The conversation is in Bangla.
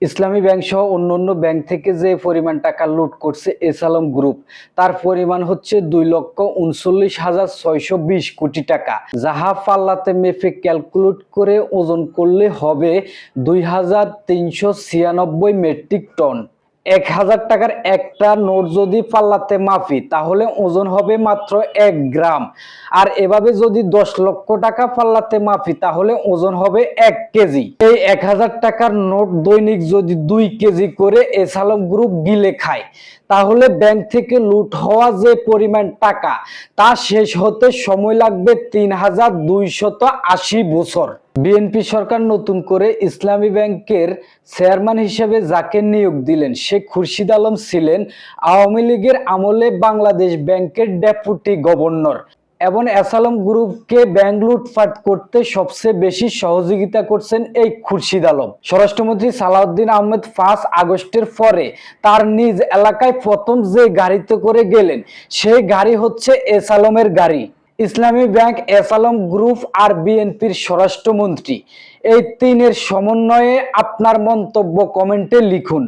ইসলামী ব্যাংক সহ অন্যান্য ব্যাংক থেকে যে পরিমাণ টাকা লুট করছে এস আলম গ্রুপ, তার পরিমাণ হচ্ছে 2,39,620 কোটি টাকা, যাহা পাল্লাতে মেপে ক্যালকুলেট করে ওজন করলে হবে 2,396 মেট্রিক টন। 1,000 টাকার একটা নোট যদি পাল্লাতে মাপি তাহলে ওজন হবে মাত্র 1 গ্রাম। আর এভাবে যদি 10 লক্ষ টাকা পাল্লাতে মাপি তাহলে ওজন হবে 1 কেজি। এই 1,000 টাকার নোট দৈনিক যদি 2 কেজি করে এস আলম গ্রুপ গিলে খায় তাহলে ব্যাংক থেকে লুট হওয়া যে পরিমাণ টাকা তা শেষ হতে সময় লাগবে 3,280 বছর। বিএনপি সরকার নতুন করে ইসলামী ব্যাংকের চেয়ারম্যান হিসেবে যাকে নিয়োগ দিলেন সে খুরশিদ আলম ছিলেন আওয়ামী লীগের আমলে বাংলাদেশ ব্যাংকের ডেপুটি গভর্নর এবং এস আলম গ্রুপকে ব্যাংক লুটপাট করতে সবচেয়ে বেশি সহযোগিতা করছেন এই খুরশিদ আলম। স্বরাষ্ট্রমন্ত্রী সালাউদ্দিন আহমেদ 5 আগস্টের পরে তার নিজ এলাকায় প্রথম যে গাড়িতে করে গেলেন সেই গাড়ি হচ্ছে এস আলমের গাড়ি। ইসলামী ব্যাংক, এস আলম গ্রুপ আর বিএনপির স্বরাষ্ট্রমন্ত্রী, এই তিনের সমন্বয়ে আপনার মন্তব্য কমেন্টে লিখুন।